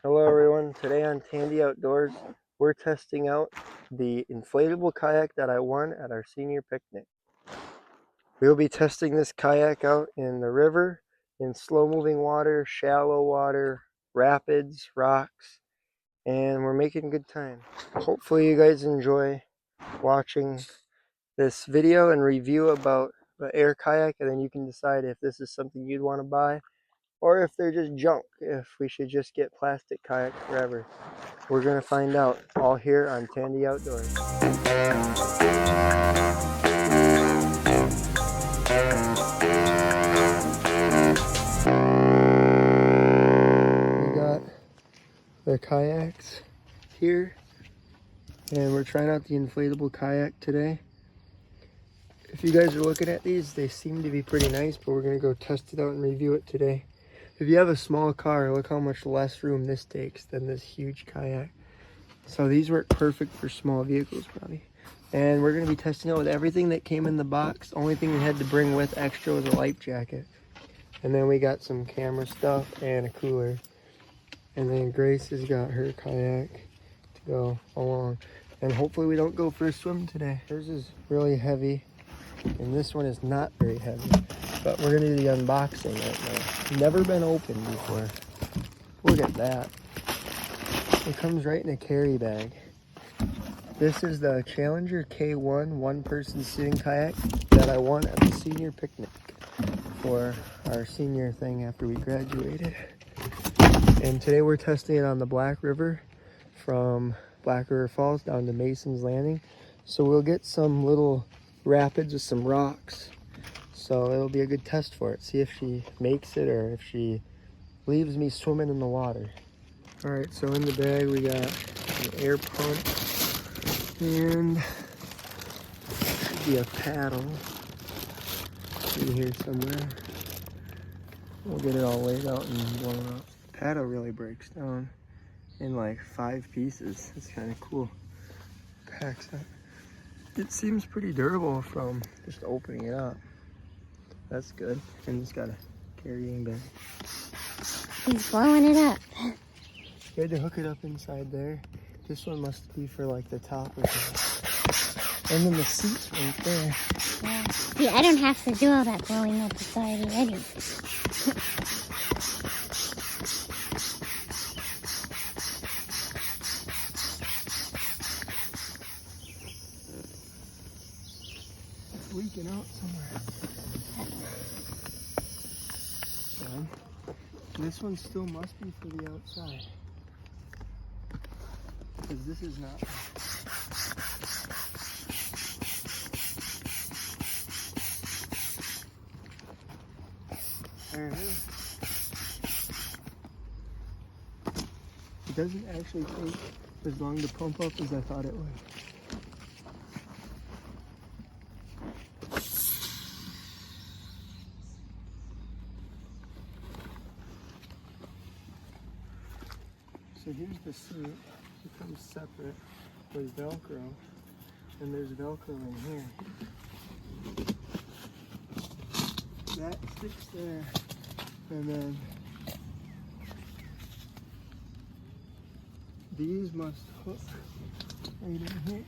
Hello everyone, today on Tandy Outdoors, we're testing out the inflatable kayak that I won at our senior picnic. We'll be testing this kayak out in the river, in slow moving water, shallow water, rapids, rocks, and we're making good time. Hopefully you guys enjoy watching this video and review about the air kayak, and then you can decide if this is something you'd want to buy or if they're just junk, if we should just get plastic kayaks forever. We're going to find out all here on Tandy Outdoors. We got the kayaks here, and we're trying out the inflatable kayak today. If you guys are looking at these, they seem to be pretty nice, but we're going to go test it out and review it today. If you have a small car, look how much less room this takes than this huge kayak. So these work perfect for small vehicles probably. And we're going to be testing out with everything that came in the box. Only thing we had to bring with extra was a life jacket. And then we got some camera stuff and a cooler. And then Grace has got her kayak to go along. And hopefully we don't go for a swim today. Hers is really heavy and this one is not very heavy. But we're going to do the unboxing right now. Never been opened before. Look at that. It comes right in a carry bag. This is the Challenger K1 one-person sitting kayak that I won at the senior picnic for our senior thing after we graduated. And today we're testing it on the Black River from Black River Falls down to Mason's Landing. So we'll get some little rapids with some rocks. So it'll be a good test for it. See if she makes it or if she leaves me swimming in the water. All right, so in the bag we got an air pump and should be a paddle in here somewhere. We'll get it all laid out and blown up. The paddle really breaks down in like 5 pieces. It's kind of cool. Packs up. It seems pretty durable from just opening it up. That's good. And it's got a carrying bag. He's blowing it up. You had to hook it up inside there. This one must be for like the top or something. And then the seat's right there. Yeah. See, I don't have to do all that blowing up. It's already ready. It's leaking out somewhere. So, this one still must be for the outside. Because this is not. There it is. It doesn't actually take as long to pump up as I thought it would. So here's the seat. It comes separate with Velcro, and there's Velcro in here. That sticks there, and then these must hook right in here.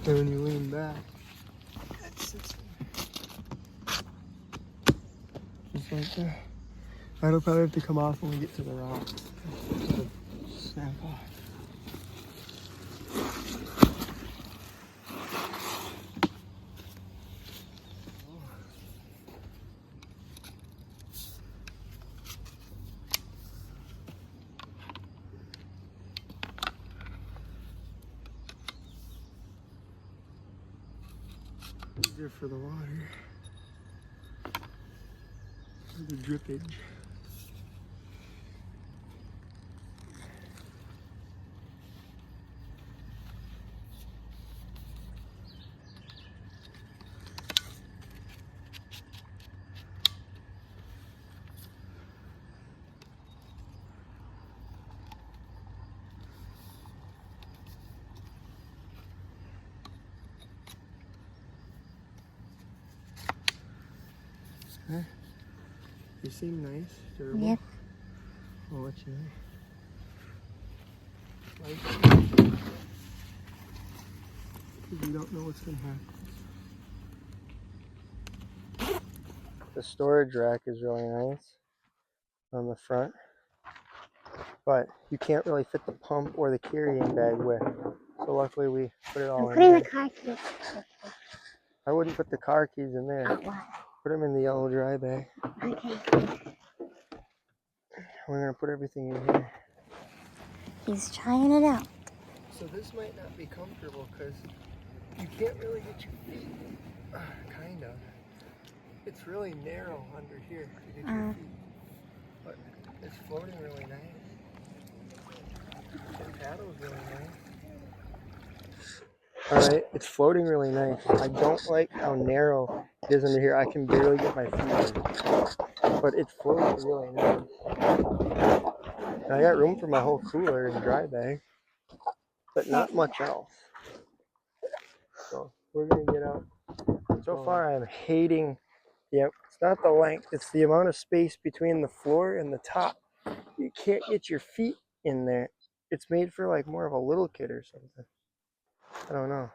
And when you lean back, that sits there. Just like that. That'll probably have to come off when we get to the rocks. It'll snap off. These are for the water. For the drippage. Huh? You seem nice, durable. Yep. I'll let you know. Because you don't know what's going to happen. The storage rack is really nice on the front, but you can't really fit the pump or the carrying bag with. So luckily we put it all I'm in putting there. the car keys. I wouldn't put the car keys in there. Oh, wow. Put them in the yellow dry bag. Okay. We're going to put everything in here. He's trying it out. So this might not be comfortable because you can't really get your feet. Kind of. It's really narrow under here to get your feet. But it's floating really nice. The paddle's really nice. Alright, it's floating really nice. I don't like how narrow it is under here. I can barely get my feet in. But it's floating really nice. And I got room for my whole cooler and dry bag. But not much else. So we're going to get out. So far I'm hating, it's not the length, it's the amount of space between the floor and the top. You can't get your feet in there. It's made for like more of a little kid or something. I don't know.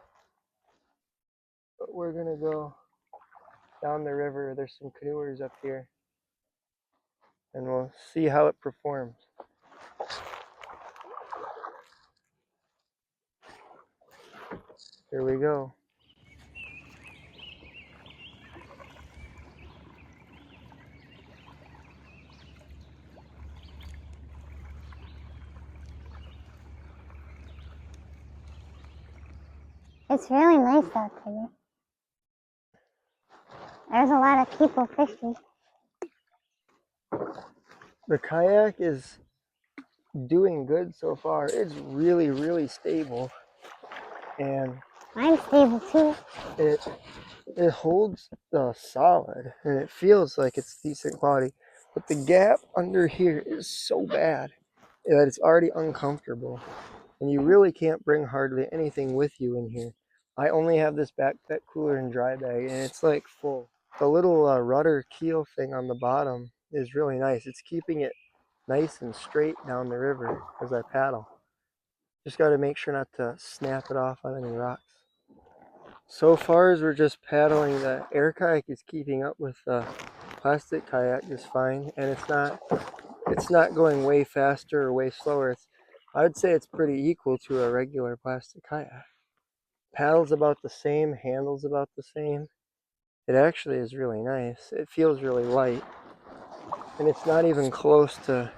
But we're going to go down the river. There's some canoers up here. And we'll see how it performs. Here we go. It's really nice out here. There's a lot of people fishing. The kayak is doing good so far. It's really, really stable. And Mine's stable too. it holds solid and it feels like it's decent quality, but the gap under here is so bad that it's already uncomfortable and you really can't bring hardly anything with you in here. I only have this backpack cooler and dry bag and it's like full. The little rudder keel thing on the bottom is really nice. It's keeping it nice and straight down the river as I paddle. Just got to make sure not to snap it off on any rocks. So far as we're just paddling, the air kayak is keeping up with the plastic kayak just fine, and it's not going way faster or way slower. I would say it's pretty equal to a regular plastic kayak. Paddle's about the same, handle's about the same. It actually is really nice. It feels really light, and it's not even close to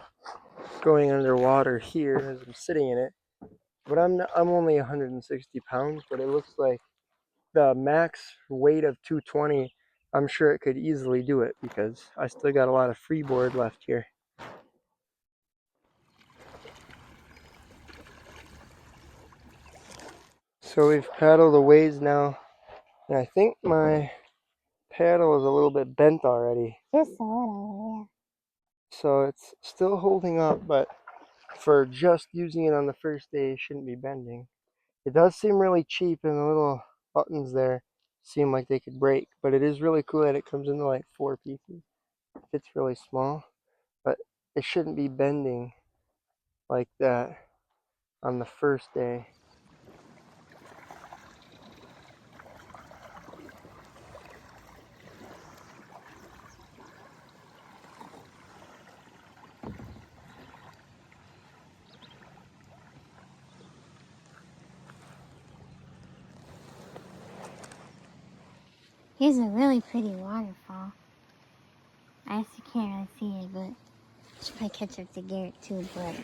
going underwater here as I'm sitting in it. But I'm only 160 pounds, but it looks like the max weight of 220, I'm sure it could easily do it because I still got a lot of freeboard left here. So we've paddled a ways now, and I think my paddle is a little bit bent already. Just a little, yeah. So it's still holding up, but for just using it on the first day, it shouldn't be bending. It does seem really cheap, and the little buttons there seem like they could break, but it is really cool that it comes into like 4 pieces. It's really small, but it shouldn't be bending like that on the first day. Here's a really pretty waterfall. I guess you can't really see it, but I should probably catch up to Garrett too, but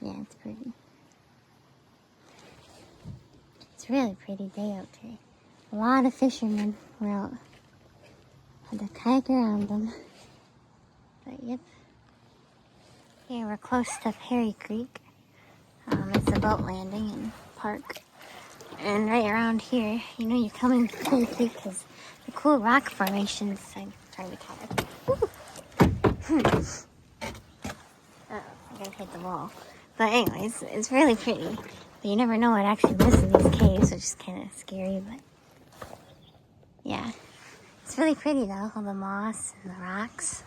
yeah, it's pretty. It's a really pretty day out today. A lot of fishermen were out. Had to kayak around them. But yep. Here we're close to Perry Creek. It's a boat landing and park. And right around here, you know you're coming to Perry Creek because the cool rock formations. I'm trying to kayak. Oh, I gotta hit the wall. But anyways, it's really pretty. But you never know what actually lives in these caves, which is kind of scary, but yeah. It's It's really pretty though, all the moss and the rocks.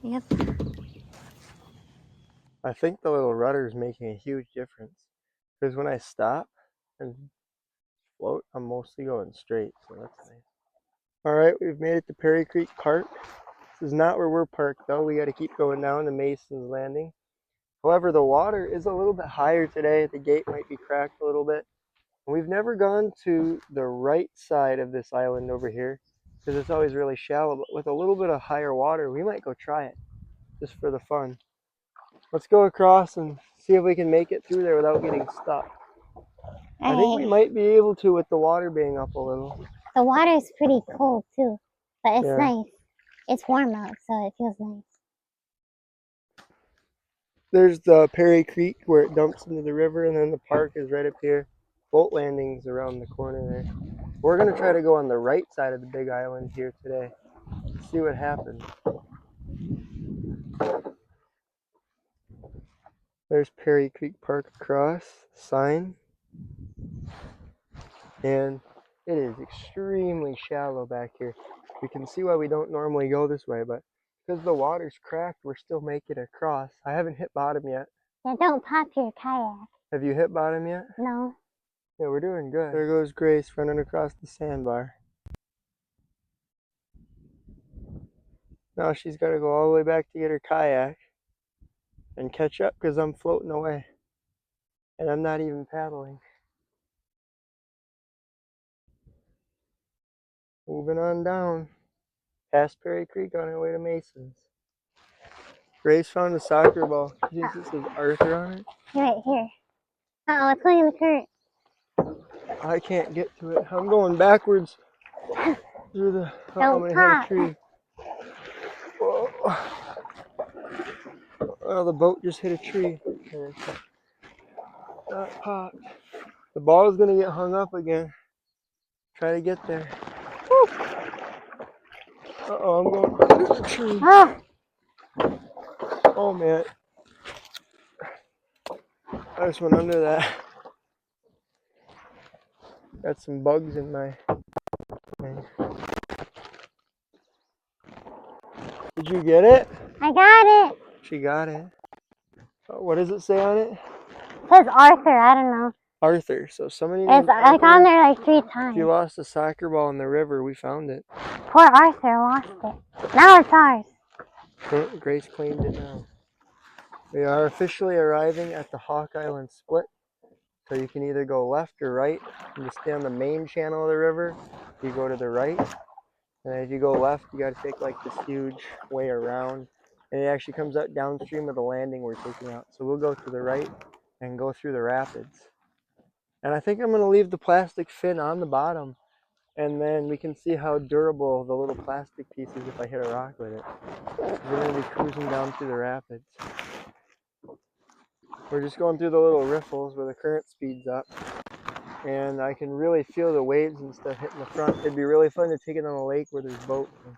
Yep. I think the little rudder is making a huge difference. Because when I stop and float, I'm mostly going straight, so that's nice. Alright, we've made it to Perry Creek Park. This is not where we're parked though. We got to keep going down to Mason's Landing. However, the water is a little bit higher today. The gate might be cracked a little bit. We've never gone to the right side of this island over here because it's always really shallow, but with a little bit of higher water, we might go try it just for the fun. Let's go across and see if we can make it through there without getting stuck. I think we might be able to with the water being up a little. The water is pretty cold too, but it's Yeah. nice. It's warm out, so it feels nice. There's the Perry Creek where it dumps into the river, and then the park is right up here. Boat landing's around the corner there. We're going to try to go on the right side of the big island here today. See what happens. There's Perry Creek Park across, sign. And it is extremely shallow back here. You can see why we don't normally go this way, but because the water's cracked, we're still making it across. I haven't hit bottom yet. Yeah, don't pop your kayak. Have you hit bottom yet? No. Yeah, we're doing good. There goes Grace running across the sandbar. Now she's got to go all the way back to get her kayak and catch up because I'm floating away. And I'm not even paddling. Moving on down. Past Perry Creek on our way to Mason's. Grace found a soccer ball. You think it says Arthur on it? Right here. Uh-oh, it's going in the current. I can't get to it. I'm going backwards through the... I'm going to hit a tree. Whoa. Oh, the boat just hit a tree. Not popped. The ball is going to get hung up again. Try to get there. Uh-oh, I'm going under the tree. Oh, man. I just went under that. Got some bugs in my thing. Did you get it? I got it. She got it. What does it say on it? It says Arthur, I don't know. Arthur. So somebody It's named like Arthur. on there like 3 times. If you lost a soccer ball in the river, we found it. Poor Arthur lost it. Now it's ours. Grace claimed it now. We are officially arriving at the Hawk Island split. So you can either go left or right. You stay on the main channel of the river. You go to the right. And if you go left, you got to take like this huge way around. And it actually comes out downstream of the landing we're taking out. So we'll go to the right and go through the rapids. And I think I'm going to leave the plastic fin on the bottom. And then we can see how durable the little plastic piece is if I hit a rock with it. We're going to be cruising down through the rapids. We're just going through the little riffles where the current speeds up. And I can really feel the waves and stuff hitting the front. It'd be really fun to take it on a lake where there's boats and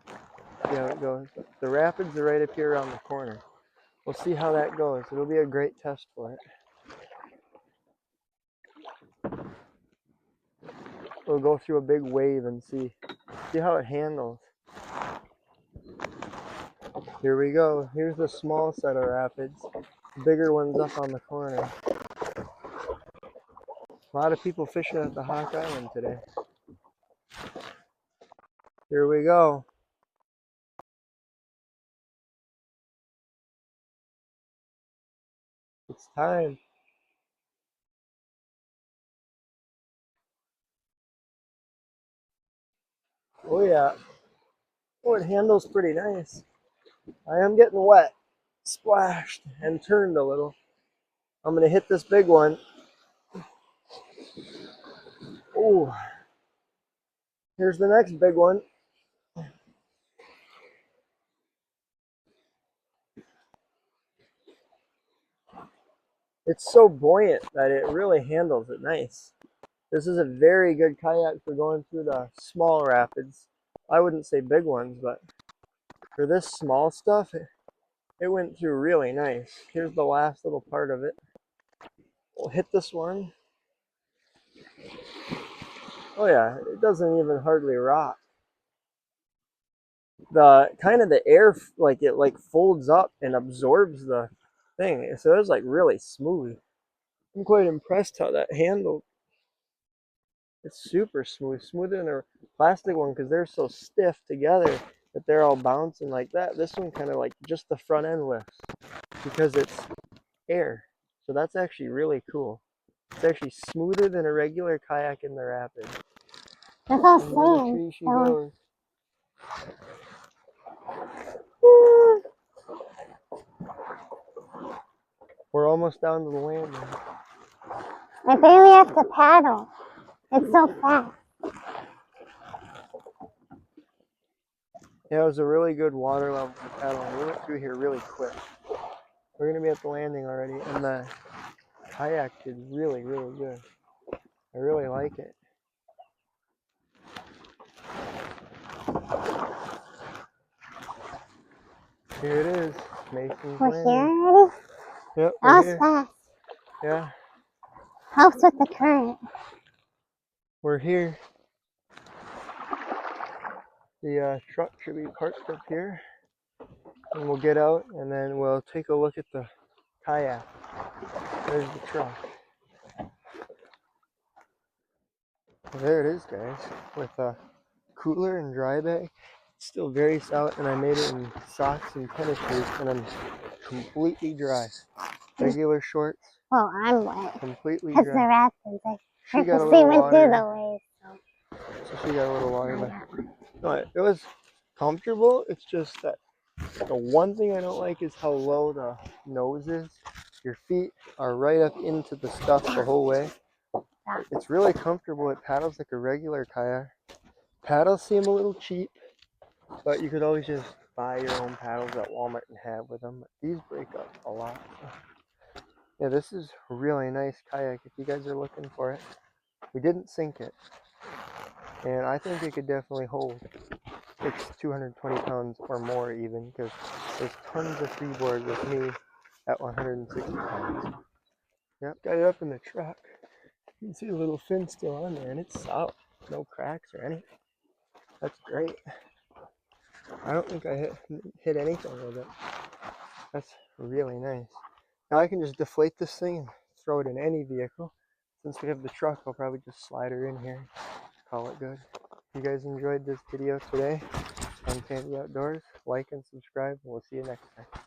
see how it goes. The rapids are right up here around the corner. We'll see how that goes. It'll be a great test for it. We'll go through a big wave and see how it handles. Here we go. Here's the small set of rapids. The bigger one's up on the corner. A lot of people fishing at the Hawk Island today. Here we go. It's time. Oh yeah. Oh, it handles pretty nice. I am getting wet, splashed, and turned a little. I'm going to hit this big one. Oh, here's the next big one. It's so buoyant that it really handles it nice. This is a very good kayak for going through the small rapids. I wouldn't say big ones, but for this small stuff, it went through really nice. Here's the last little part of it. We'll hit this one. Oh yeah, it doesn't even hardly rock. the kind of the air, like it like folds up and absorbs the thing. So it was like really smooth. I'm quite impressed how that handled. It's super smooth, smoother than a plastic one because they're so stiff together that they're all bouncing like that. This one kind of like just the front end lifts because it's air. So that's actually really cool. It's actually smoother than a regular kayak in the rapids. That's all And where the sand. tree she So, goes. We're almost down to the land now. I barely have to paddle. It's so fast. Yeah, it was a really good water level for paddling. We went through here really quick. We're gonna be at the landing already, and the kayak did really, really good. I really like it. Here it is, Mason's We're Landing. here already? Yep, That we're was here. fast. Yeah, Helps with the current. we're here. The truck should be parked up here, and we'll get out, and then we'll take a look at the kayak. There's the truck. There it is, guys, with a cooler and dry bag. It's still very stout, and I made it in socks and tennis shoes, and I'm completely dry. Regular shorts, Well, I'm wet. completely Because the dry. rapids, I She got a purposely little went through the water, waves. so she got a little water, but no, it was comfortable. It's just that the one thing I don't like is how low the nose is. Your feet are right up into the stuff the whole way. It's really comfortable. It paddles like a regular kayak. Paddles seem a little cheap, but you could always just buy your own paddles at Walmart and have with them. But these break up a lot. So. Yeah, this is a really nice kayak if you guys are looking for it. We didn't sink it, and I think it could definitely hold. It's 220 pounds or more even, because there's tons of freeboard with me at 160 pounds. Yep, got it up in the truck. You can see the little fin still on there, and it's solid. No cracks or anything. That's great. I don't think I hit anything with it. That's really nice. Now I can just deflate this thing and throw it in any vehicle. Since we have the truck, I'll probably just slide her in here. Call it good. If you guys enjoyed this video today on Candy Outdoors, like and subscribe, and we'll see you next time.